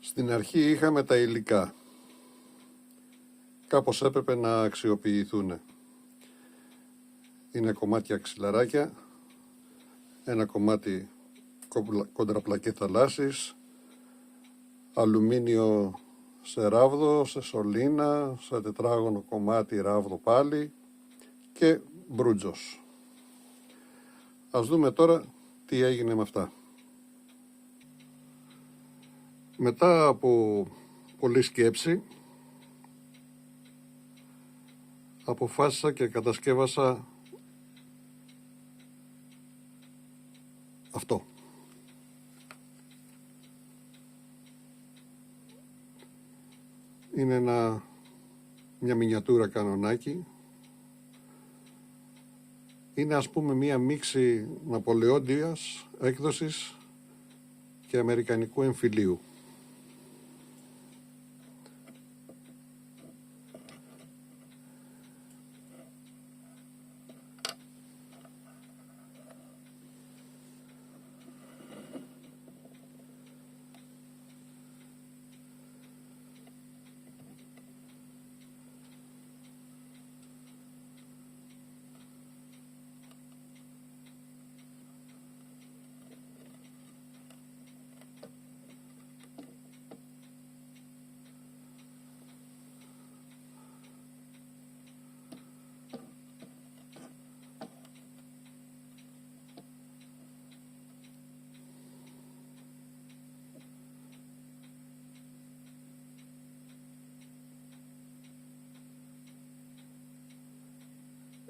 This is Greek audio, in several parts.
Στην αρχή είχαμε τα υλικά. Κάπως έπρεπε να αξιοποιηθούν. Είναι κομμάτια ξυλαράκια, ένα κομμάτι κοντραπλακέ θαλάσσης, αλουμίνιο σε ράβδο, σε σωλήνα, σε τετράγωνο κομμάτι ράβδο πάλι και μπρούτζος. Ας δούμε τώρα τι έγινε με αυτά. Μετά από πολλή σκέψη αποφάσισα και κατασκεύασα αυτό. Είναι μια μινιατούρα κανονάκι. Είναι ας πούμε μια μίξη ναπολεόντιας έκδοσης και αμερικανικού εμφυλίου.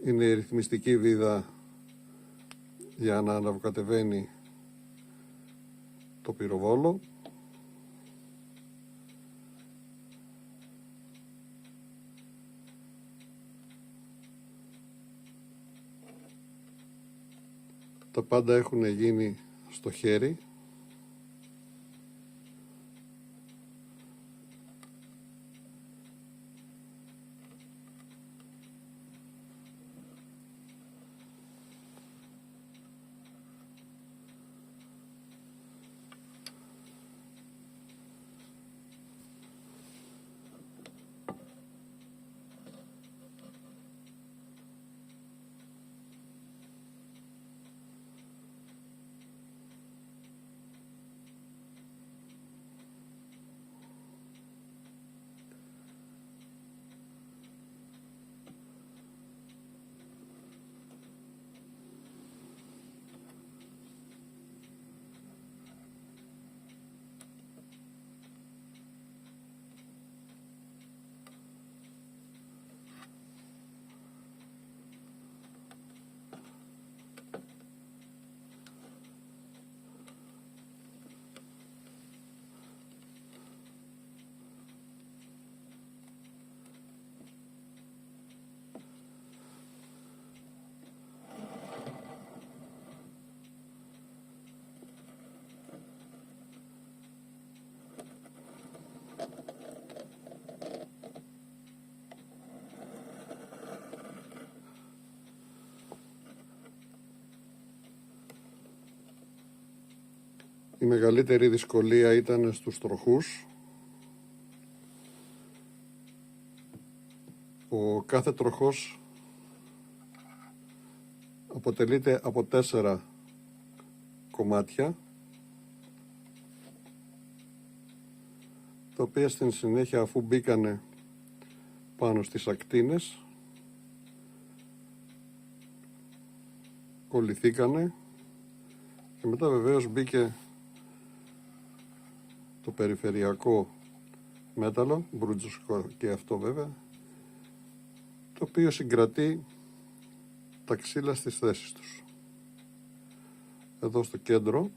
Είναι η ρυθμιστική βίδα για να αναβοκατεβαίνει το πυροβόλο. Τα πάντα έχουν γίνει στο χέρι. Η μεγαλύτερη δυσκολία ήταν στους τροχούς. Ο κάθε τροχός αποτελείται από 4 κομμάτια, τα οποία στην συνέχεια, αφού μπήκανε πάνω στις ακτίνες, κολληθήκανε και μετά βεβαίως μπήκε το περιφερειακό μέταλλο, μπρούτζο και αυτό βέβαια, το οποίο συγκρατεί τα ξύλα στις θέσεις τους. Εδώ στο κέντρο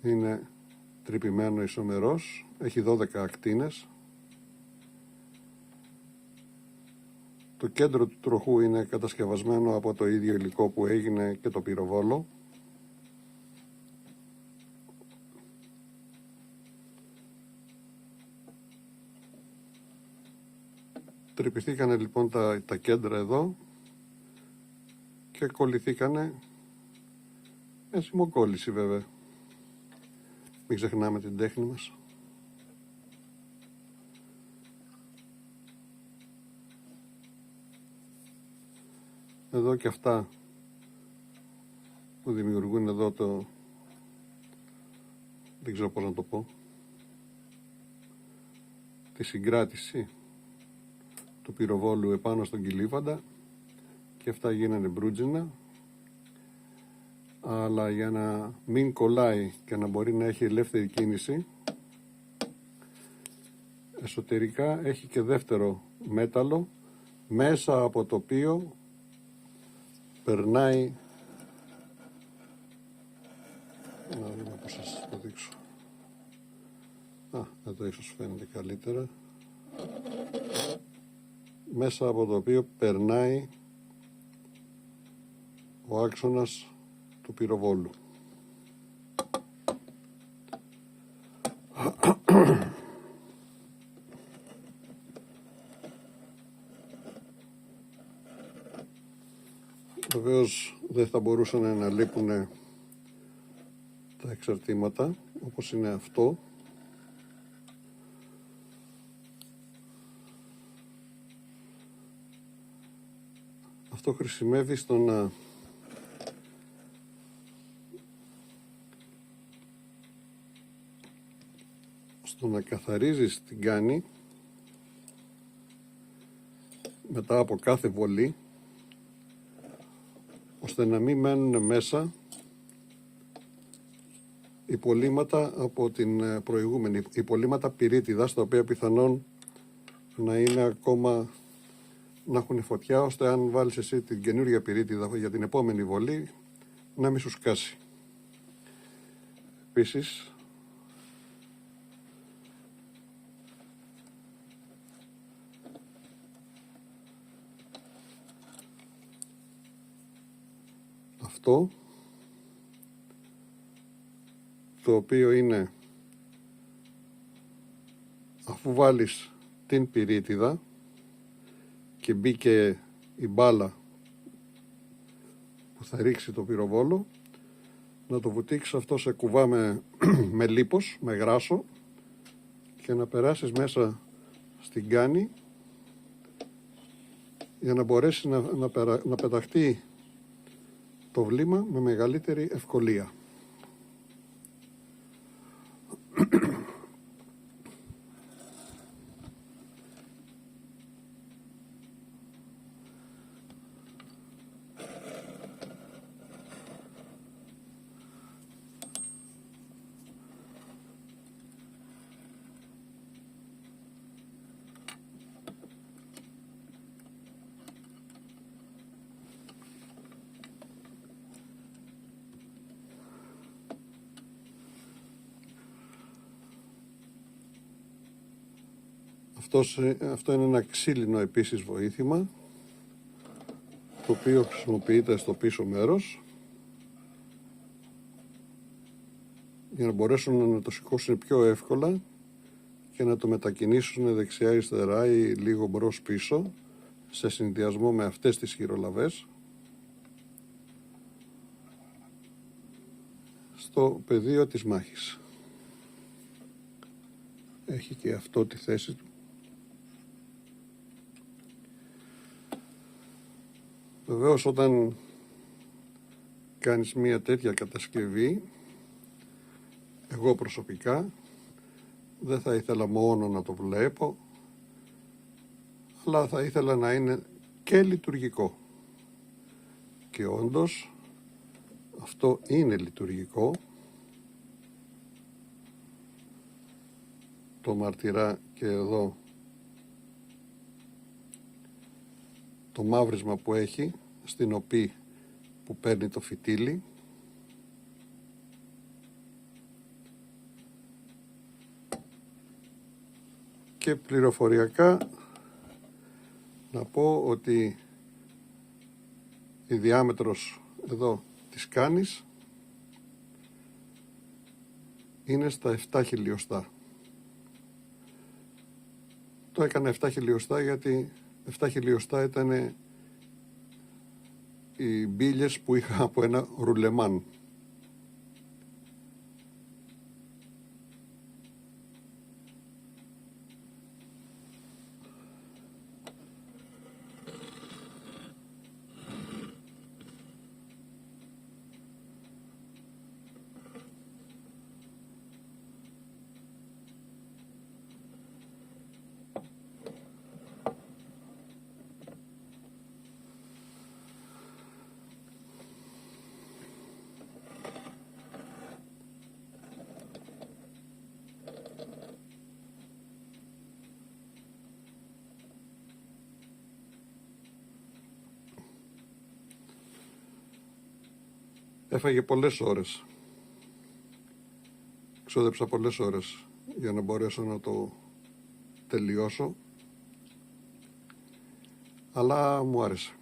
είναι τρυπημένο ισομερός, έχει 12 ακτίνες. Το κέντρο του τροχού είναι κατασκευασμένο από το ίδιο υλικό που έγινε και το πυροβόλο. Τρυπηθήκανε λοιπόν τα κέντρα εδώ και κολληθήκανε με σημοκόλληση βέβαια. μην ξεχνάμε την τέχνη μας. Εδώ και αυτά που δημιουργούν εδώ το, δεν ξέρω πώς να το πω, τη συγκράτηση του πυροβόλου επάνω στον κυλίβαντα, και αυτά γίνανε μπρούτζινα, αλλά για να μην κολλάει και να μπορεί να έχει ελεύθερη κίνηση, εσωτερικά έχει και δεύτερο μέταλλο, μέσα από το οποίο περνάει, να δούμε πώς θα σας το δείξω, εδώ ίσως φαίνεται καλύτερα, μέσα από το οποίο περνάει ο άξονας του πυροβόλου. Βεβαίως δεν θα μπορούσαν να λείπουν τα εξαρτήματα, όπως είναι αυτό. Αυτό χρησιμεύει στο να καθαρίζεις την κάνη μετά από κάθε βολή, ώστε να μην μένουν μέσα υπολείμματα από την προηγούμενη, υπολείμματα πυρίτιδας, τα οποία πιθανόν να είναι ακόμα, να έχουν φωτιά, ώστε αν βάλεις εσύ την καινούργια πυρίτιδα για την επόμενη βολή να μην σου σκάσει. Επίσης, αυτό το οποίο είναι, αφού βάλεις την πυρίτιδα και μπήκε η μπάλα που θα ρίξει το πυροβόλο, να το βουτήξεις αυτό σε κουβά με λίπος, με γράσο, και να περάσεις μέσα στην κάνη για να μπορέσει να πεταχτεί το βλήμα με μεγαλύτερη ευκολία. Αυτό είναι ένα ξύλινο επίσης βοήθημα, το οποίο χρησιμοποιείται στο πίσω μέρος για να μπορέσουν να το σηκώσουν πιο εύκολα και να το μετακινήσουν δεξιά-αριστερά ή λίγο μπρος-πίσω, σε συνδυασμό με αυτές τις χειρολαβές, στο πεδίο της μάχης. Έχει και αυτό τη θέση του. Βεβαίως, όταν κάνεις μια τέτοια κατασκευή, εγώ προσωπικά δεν θα ήθελα μόνο να το βλέπω, αλλά θα ήθελα να είναι και λειτουργικό. Και όντως αυτό είναι λειτουργικό. Το μαρτυρά και εδώ το μαύρισμα που έχει στην οπή που παίρνει το φυτίλι. Και πληροφοριακά να πω ότι η διάμετρος εδώ της κάνης είναι στα 7 χιλιοστά. Το έκανα 7 χιλιοστά γιατί 7 χιλιοστά ήταν οι μπίλες που είχα από ένα ρουλεμάν. Έφαγε πολλές ώρες. Ξόδεψα πολλές ώρες για να μπορέσω να το τελειώσω, αλλά μου άρεσε.